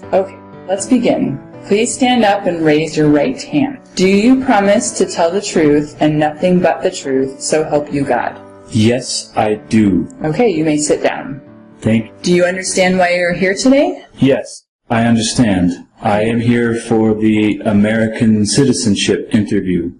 questions? Okay, let's begin. Please stand up and raise your right hand. Do you promise to tell the truth and nothing but the truth, so help you God? Yes, I do. Okay, you may sit down. Thank you. Do you understand why you're here today? Yes, I understand. I am here for the American citizenship interview.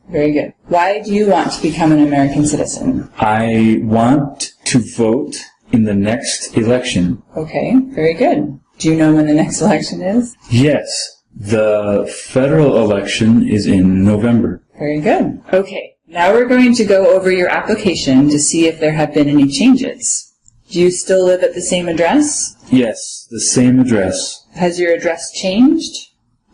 Very good. Why do you want to become an American citizen? I want to vote in the next election. Okay, very good. Do you know when the next election is? Yes, the federal election is in November. Very good. Okay, now we're going to go over your application to see if there have been any changes. Do you still live at the same address? Yes, the same address. Has your address changed?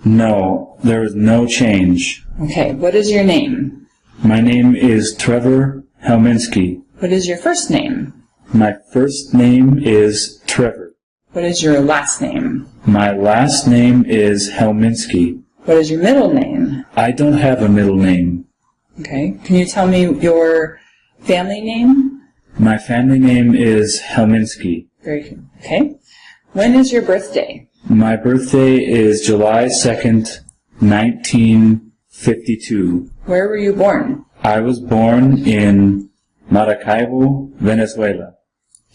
No, there is no change. Okay, what is your name? My name is Trevor Helminski. What is your first name? My first name is Trevor. What is your last name? My last name is Helminski. What is your middle name? I don't have a middle name. Okay, can you tell me your family name? My family name is Helminski. Very good. Okay. When is your birthday? My birthday is July 2nd, 1952. Where were you born? I was born in Maracaibo, Venezuela.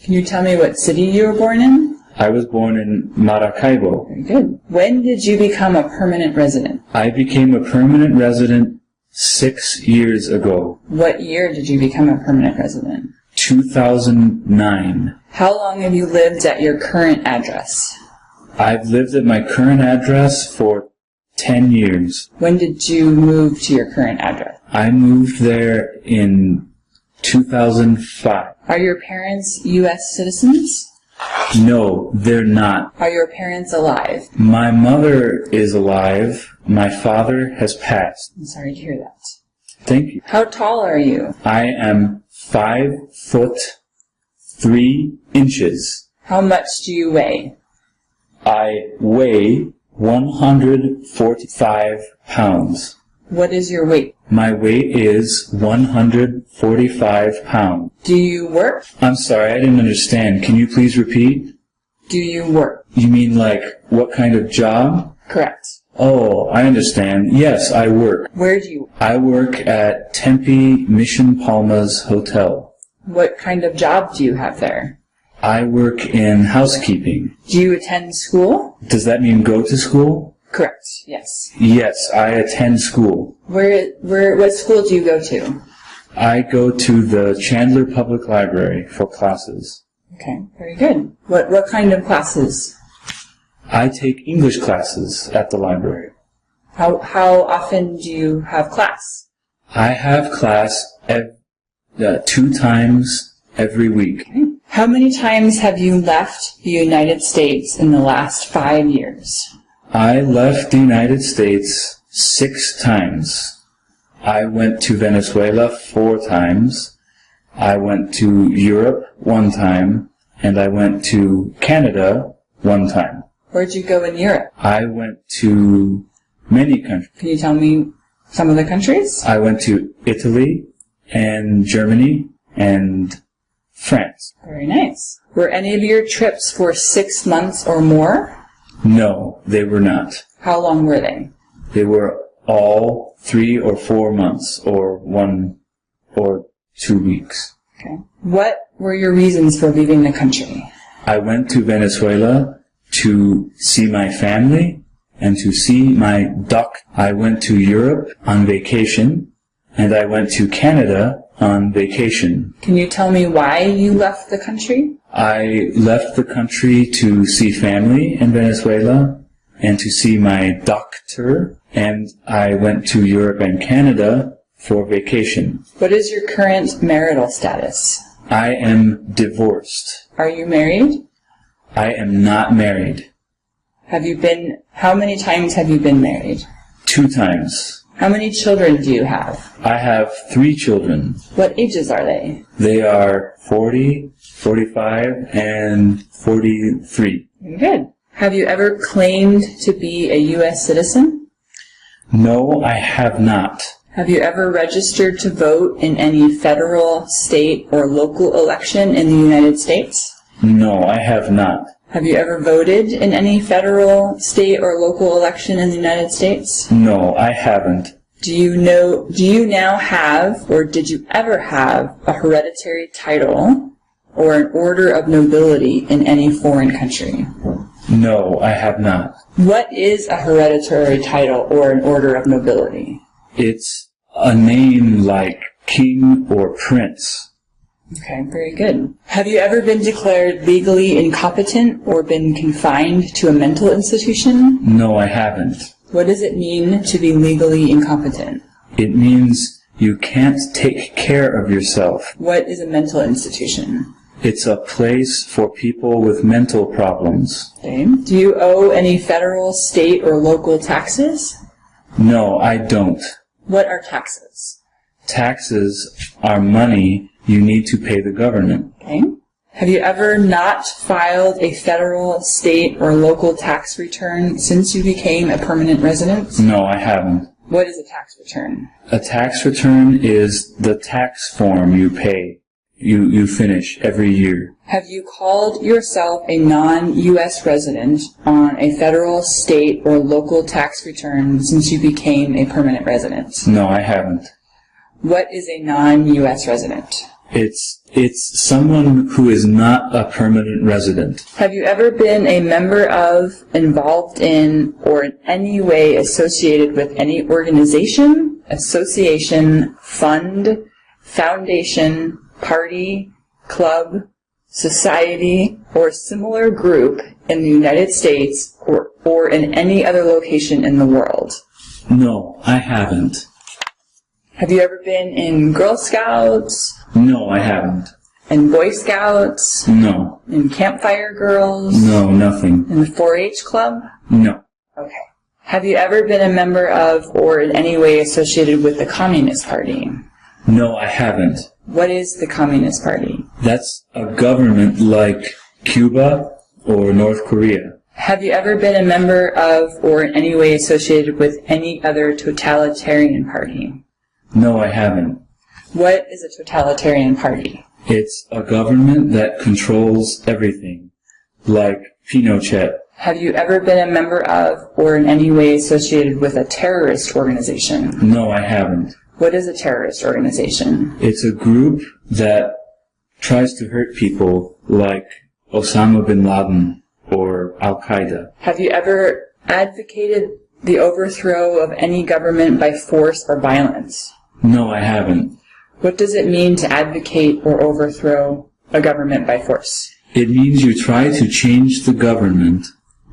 Can you tell me what city you were born in? I was born in Maracaibo. Very good. When did you become a permanent resident? I became a permanent resident 6 years ago. What year did you become a permanent resident? 2009. How long have you lived at your current address? I've lived at my current address for 10 years. When did you move to your current address? I moved there in 2005. Are your parents U.S. citizens? No, they're not. Are your parents alive? My mother is alive. My father has passed. I'm sorry to hear that. Thank you. How tall are you? I am 5'3". How much do you weigh? I weigh 145 pounds. What is your weight? My weight is 145 pounds. Do you work? I'm sorry, I didn't understand. Can you please repeat? Do you work? You mean like what kind of job? Correct. Oh, I understand. Yes, I work. Where do you work? I work at Tempe Mission Palmas Hotel. What kind of job do you have there? I work in housekeeping. Do you attend school? Does that mean go to school? Correct, yes. Yes, I attend school. What school do you go to? I go to the Chandler Public Library for classes. Okay, very good. What kind of classes? I take English classes at the library. How often do you have class? I have class 2 times every week. Okay. How many times have you left the United States in the last 5 years? I left the United States 6 times. I went to Venezuela 4 times. I went to Europe 1 time. And I went to Canada 1 time. Where'd you go in Europe? I went to many countries. Can you tell me some of the countries? I went to Italy and Germany and France. Very nice. Were any of your trips for 6 months or more? No, they were not. How long were they? They were all 3 or 4 months, or 1 or 2 weeks. Okay. What were your reasons for leaving the country? I went to Venezuela to see my family and to see my duck. I went to Europe on vacation, and I went to Canada on vacation. Can you tell me why you left the country? I left the country to see family in Venezuela and to see my doctor, and I went to Europe and Canada for vacation. What is your current marital status? I am divorced. Are you married? I am not married. How many times have you been married? 2 times. How many children do you have? I have 3 children. What ages are they? They are 40, 45, and 43. Good. Have you ever claimed to be a U.S. citizen? No, I have not. Have you ever registered to vote in any federal, state, or local election in the United States? No, I have not. Have you ever voted in any federal, state, or local election in the United States? No, I haven't. Do you now have, or did you ever have, a hereditary title or an order of nobility in any foreign country? No, I have not. What is a hereditary title or an order of nobility? It's a name like king or prince. Okay, very good. Have you ever been declared legally incompetent or been confined to a mental institution? No, I haven't. What does it mean to be legally incompetent? It means you can't take care of yourself. What is a mental institution? It's a place for people with mental problems. Okay. Do you owe any federal, state, or local taxes? No, I don't. What are taxes? Taxes are money you need to pay the government. Okay. Have you ever not filed a federal, state, or local tax return since you became a permanent resident? No, I haven't. What is a tax return? A tax return is the tax form you pay, you finish every year. Have you called yourself a non-U.S. resident on a federal, state, or local tax return since you became a permanent resident? No, I haven't. What is a non-U.S. resident? It's someone who is not a permanent resident. Have you ever been a member of, involved in, or in any way associated with any organization, association, fund, foundation, party, club, society, or similar group in the United States or in any other location in the world? No, I haven't. Have you ever been in Girl Scouts? No, I haven't. In Boy Scouts? No. In Campfire Girls? No, nothing. In the 4-H Club? No. Okay. Have you ever been a member of or in any way associated with the Communist Party? No, I haven't. What is the Communist Party? That's a government like Cuba or North Korea. Have you ever been a member of or in any way associated with any other totalitarian party? No, I haven't. What is a totalitarian party? It's a government that controls everything, like Pinochet. Have you ever been a member of or in any way associated with a terrorist organization? No, I haven't. What is a terrorist organization? It's a group that tries to hurt people, like Osama bin Laden or Al-Qaeda. Have you ever advocated the overthrow of any government by force or violence? No, I haven't. What does it mean to advocate or overthrow a government by force? It means you try to change the government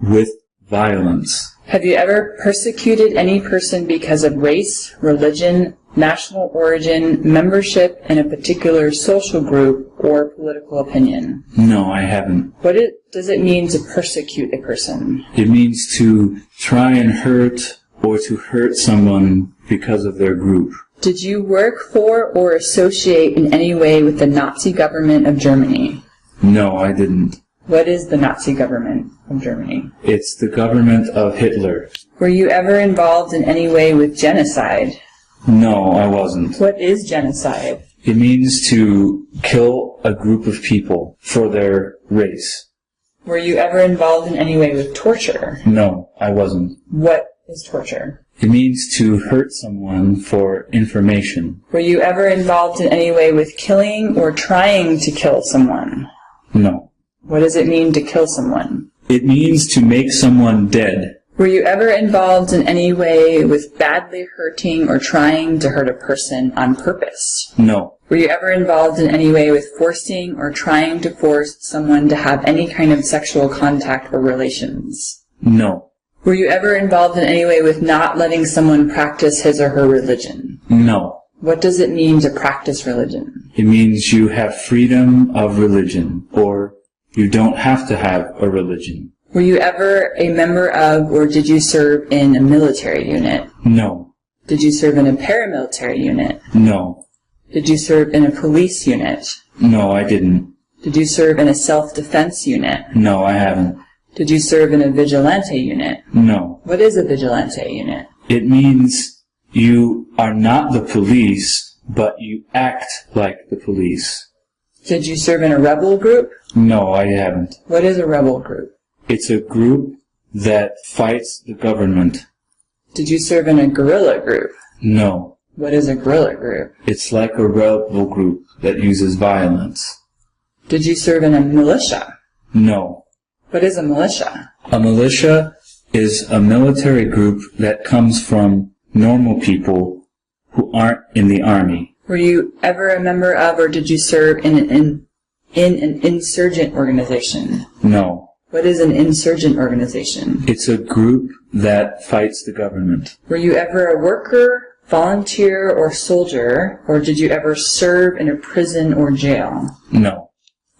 with violence. Have you ever persecuted any person because of race, religion, national origin, membership in a particular social group, or political opinion? No, I haven't. What does it mean to persecute a person? It means to try and hurt or to hurt someone because of their group. Did you work for or associate in any way with the Nazi government of Germany? No, I didn't. What is the Nazi government of Germany? It's the government of Hitler. Were you ever involved in any way with genocide? No, I wasn't. What is genocide? It means to kill a group of people for their race. Were you ever involved in any way with torture? No, I wasn't. What is torture? It means to hurt someone for information. Were you ever involved in any way with killing or trying to kill someone? No. What does it mean to kill someone? It means to make someone dead. Were you ever involved in any way with badly hurting or trying to hurt a person on purpose? No. Were you ever involved in any way with forcing or trying to force someone to have any kind of sexual contact or relations? No. Were you ever involved in any way with not letting someone practice his or her religion? No. What does it mean to practice religion? It means you have freedom of religion, or you don't have to have a religion. Were you ever a member of or did you serve in a military unit? No. Did you serve in a paramilitary unit? No. Did you serve in a police unit? No, I didn't. Did you serve in a self-defense unit? No, I haven't. Did you serve in a vigilante unit? No. What is a vigilante unit? It means you are not the police, but you act like the police. Did you serve in a rebel group? No, I haven't. What is a rebel group? It's a group that fights the government. Did you serve in a guerrilla group? No. What is a guerrilla group? It's like a rebel group that uses violence. Did you serve in a militia? No. What is a militia? A militia is a military group that comes from normal people who aren't in the army. Were you ever a member of or did you serve in an insurgent organization? No. What is an insurgent organization? It's a group that fights the government. Were you ever a worker, volunteer, or soldier, or did you ever serve in a prison or jail? No.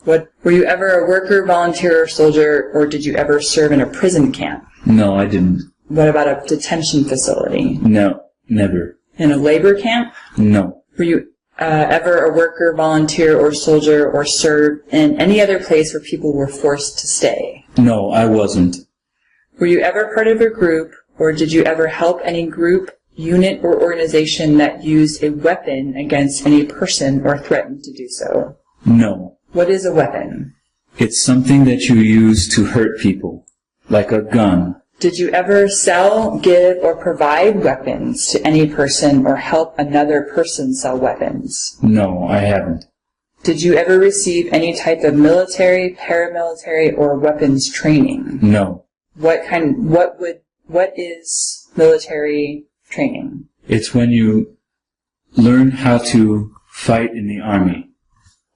Were you ever a worker, volunteer, or soldier, or did you ever serve in a prison camp? No, I didn't. What about a detention facility? No, never. In a labor camp? No. Were you ever a worker, volunteer, or soldier, or served in any other place where people were forced to stay? No, I wasn't. Were you ever part of a group, or did you ever help any group, unit, or organization that used a weapon against any person or threatened to do so? No. What is a weapon? It's something that you use to hurt people, like a gun. Did you ever sell, give, or provide weapons to any person or help another person sell weapons? No, I haven't. Did you ever receive any type of military, paramilitary, or weapons training? No. What is military training? It's when you learn how to fight in the army,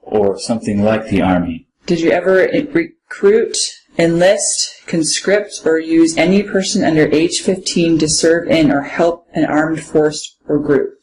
or something like the army. Did you ever recruit, enlist, conscript, or use any person under age 15 to serve in or help an armed force or group?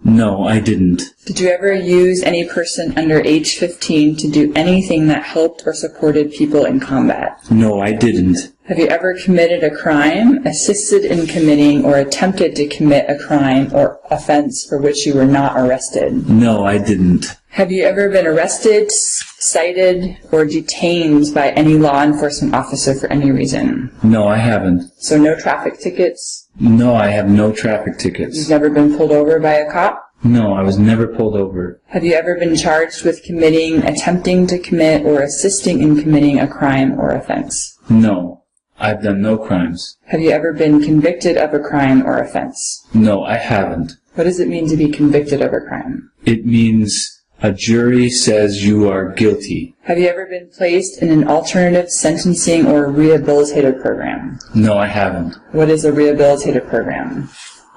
No, I didn't. Did you ever use any person under age 15 to do anything that helped or supported people in combat? No, I didn't. Have you ever committed a crime, assisted in committing, or attempted to commit a crime or offense for which you were not arrested? No, I didn't. Have you ever been arrested, cited, or detained by any law enforcement officer for any reason? No, I haven't. So no traffic tickets? No, I have no traffic tickets. You've never been pulled over by a cop? No, I was never pulled over. Have you ever been charged with committing, attempting to commit, or assisting in committing a crime or offense? No, I've done no crimes. Have you ever been convicted of a crime or offense? No, I haven't. What does it mean to be convicted of a crime? It means a jury says you are guilty. Have you ever been placed in an alternative sentencing or rehabilitative program? No, I haven't. What is a rehabilitative program?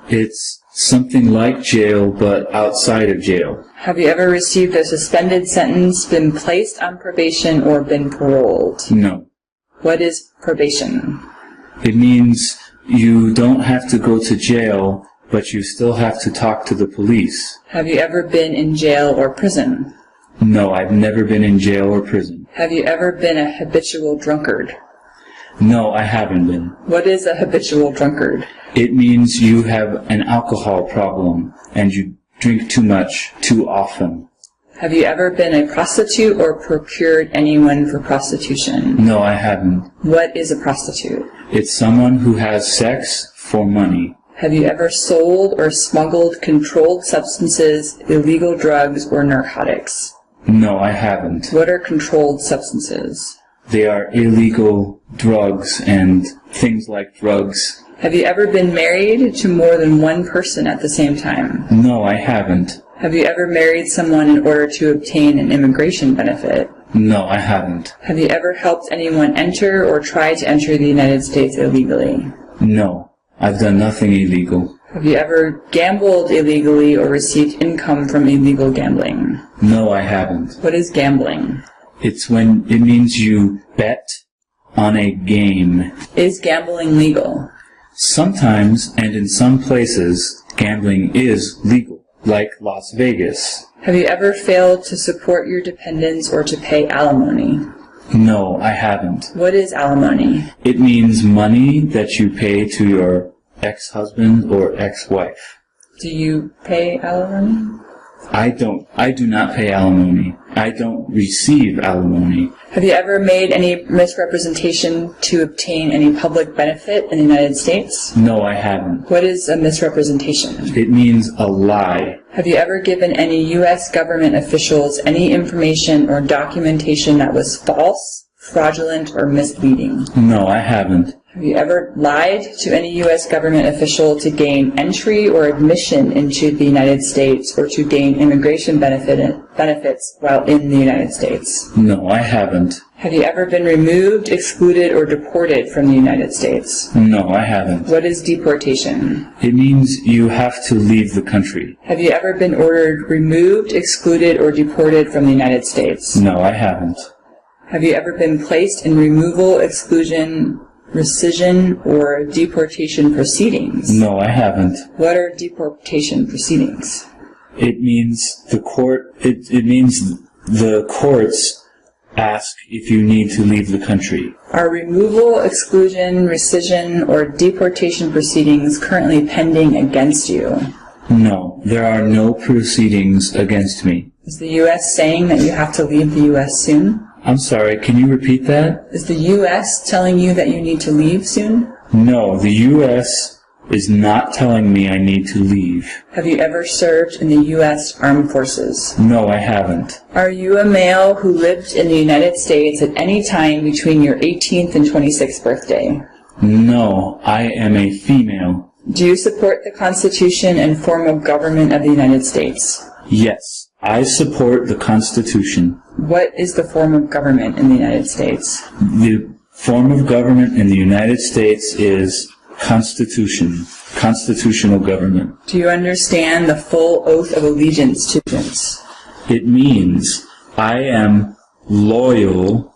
It's something like jail, but outside of jail. Have you ever received a suspended sentence, been placed on probation, or been paroled? No. What is probation? It means you don't have to go to jail, but you still have to talk to the police. Have you ever been in jail or prison? No, I've never been in jail or prison. Have you ever been a habitual drunkard? No, I haven't been. What is a habitual drunkard? It means you have an alcohol problem and you drink too much too often. Have you ever been a prostitute or procured anyone for prostitution? No, I haven't. What is a prostitute? It's someone who has sex for money. Have you ever sold or smuggled controlled substances, illegal drugs, or narcotics? No, I haven't. What are controlled substances? They are illegal drugs and things like drugs. Have you ever been married to more than one person at the same time? No, I haven't. Have you ever married someone in order to obtain an immigration benefit? No, I haven't. Have you ever helped anyone enter or try to enter the United States illegally? No, I've done nothing illegal. Have you ever gambled illegally or received income from illegal gambling? No, I haven't. What is gambling? It means you bet on a game. Is gambling legal? Sometimes, and in some places, gambling is legal, like Las Vegas. Have you ever failed to support your dependents or to pay alimony? No, I haven't. What is alimony? It means money that you pay to your ex-husband or ex-wife. Do you pay alimony? I do not pay alimony. I don't receive alimony. Have you ever made any misrepresentation to obtain any public benefit in the United States? No, I haven't. What is a misrepresentation? It means a lie Have you ever given any U.S. government officials any information or documentation that was false, fraudulent, or misleading? No, I haven't. Have you ever lied to any U.S. government official to gain entry or admission into the United States or to gain immigration benefits while in the United States? No, I haven't. Have you ever been removed, excluded, or deported from the United States? No, I haven't. What is deportation? It means you have to leave the country. Have you ever been ordered removed, excluded, or deported from the United States? No, I haven't. Have you ever been placed in removal, exclusion, rescission, or deportation proceedings? No, I haven't. What are deportation proceedings? It means the courts ask if you need to leave the country. Are removal, exclusion, rescission, or deportation proceedings currently pending against you? No, there are no proceedings against me. Is the U.S. saying that you have to leave the U.S. soon? I'm sorry, can you repeat that? Is the U.S. telling you that you need to leave soon? No, the U.S. is not telling me I need to leave. Have you ever served in the U.S. Armed Forces? No, I haven't. Are you a male who lived in the United States at any time between your 18th and 26th birthday? No, I am a female. Do you support the Constitution and form of government of the United States? Yes, I support the Constitution. What is the form of government in the United States? The form of government in the United States is Constitution, constitutional government. Do you understand the full oath of allegiance to this? It means I am loyal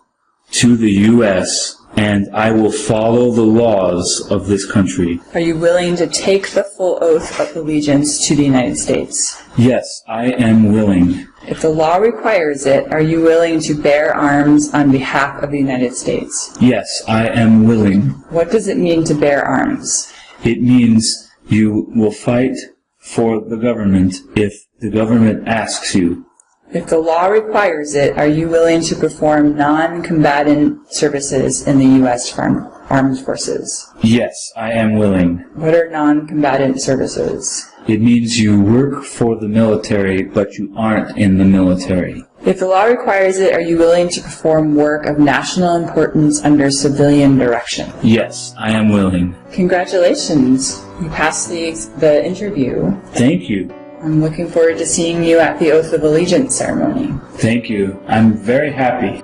to the U.S. and I will follow the laws of this country. Are you willing to take the full oath of allegiance to the United States? Yes, I am willing. If the law requires it, are you willing to bear arms on behalf of the United States? Yes, I am willing. What does it mean to bear arms? It means you will fight for the government if the government asks you. If the law requires it, are you willing to perform non-combatant services in the U.S. Armed Forces? Yes, I am willing. What are non-combatant services? It means you work for the military, but you aren't in the military. If the law requires it, are you willing to perform work of national importance under civilian direction? Yes, I am willing. Congratulations. You passed the interview. Thank you. I'm looking forward to seeing you at the Oath of Allegiance ceremony. Thank you. I'm very happy.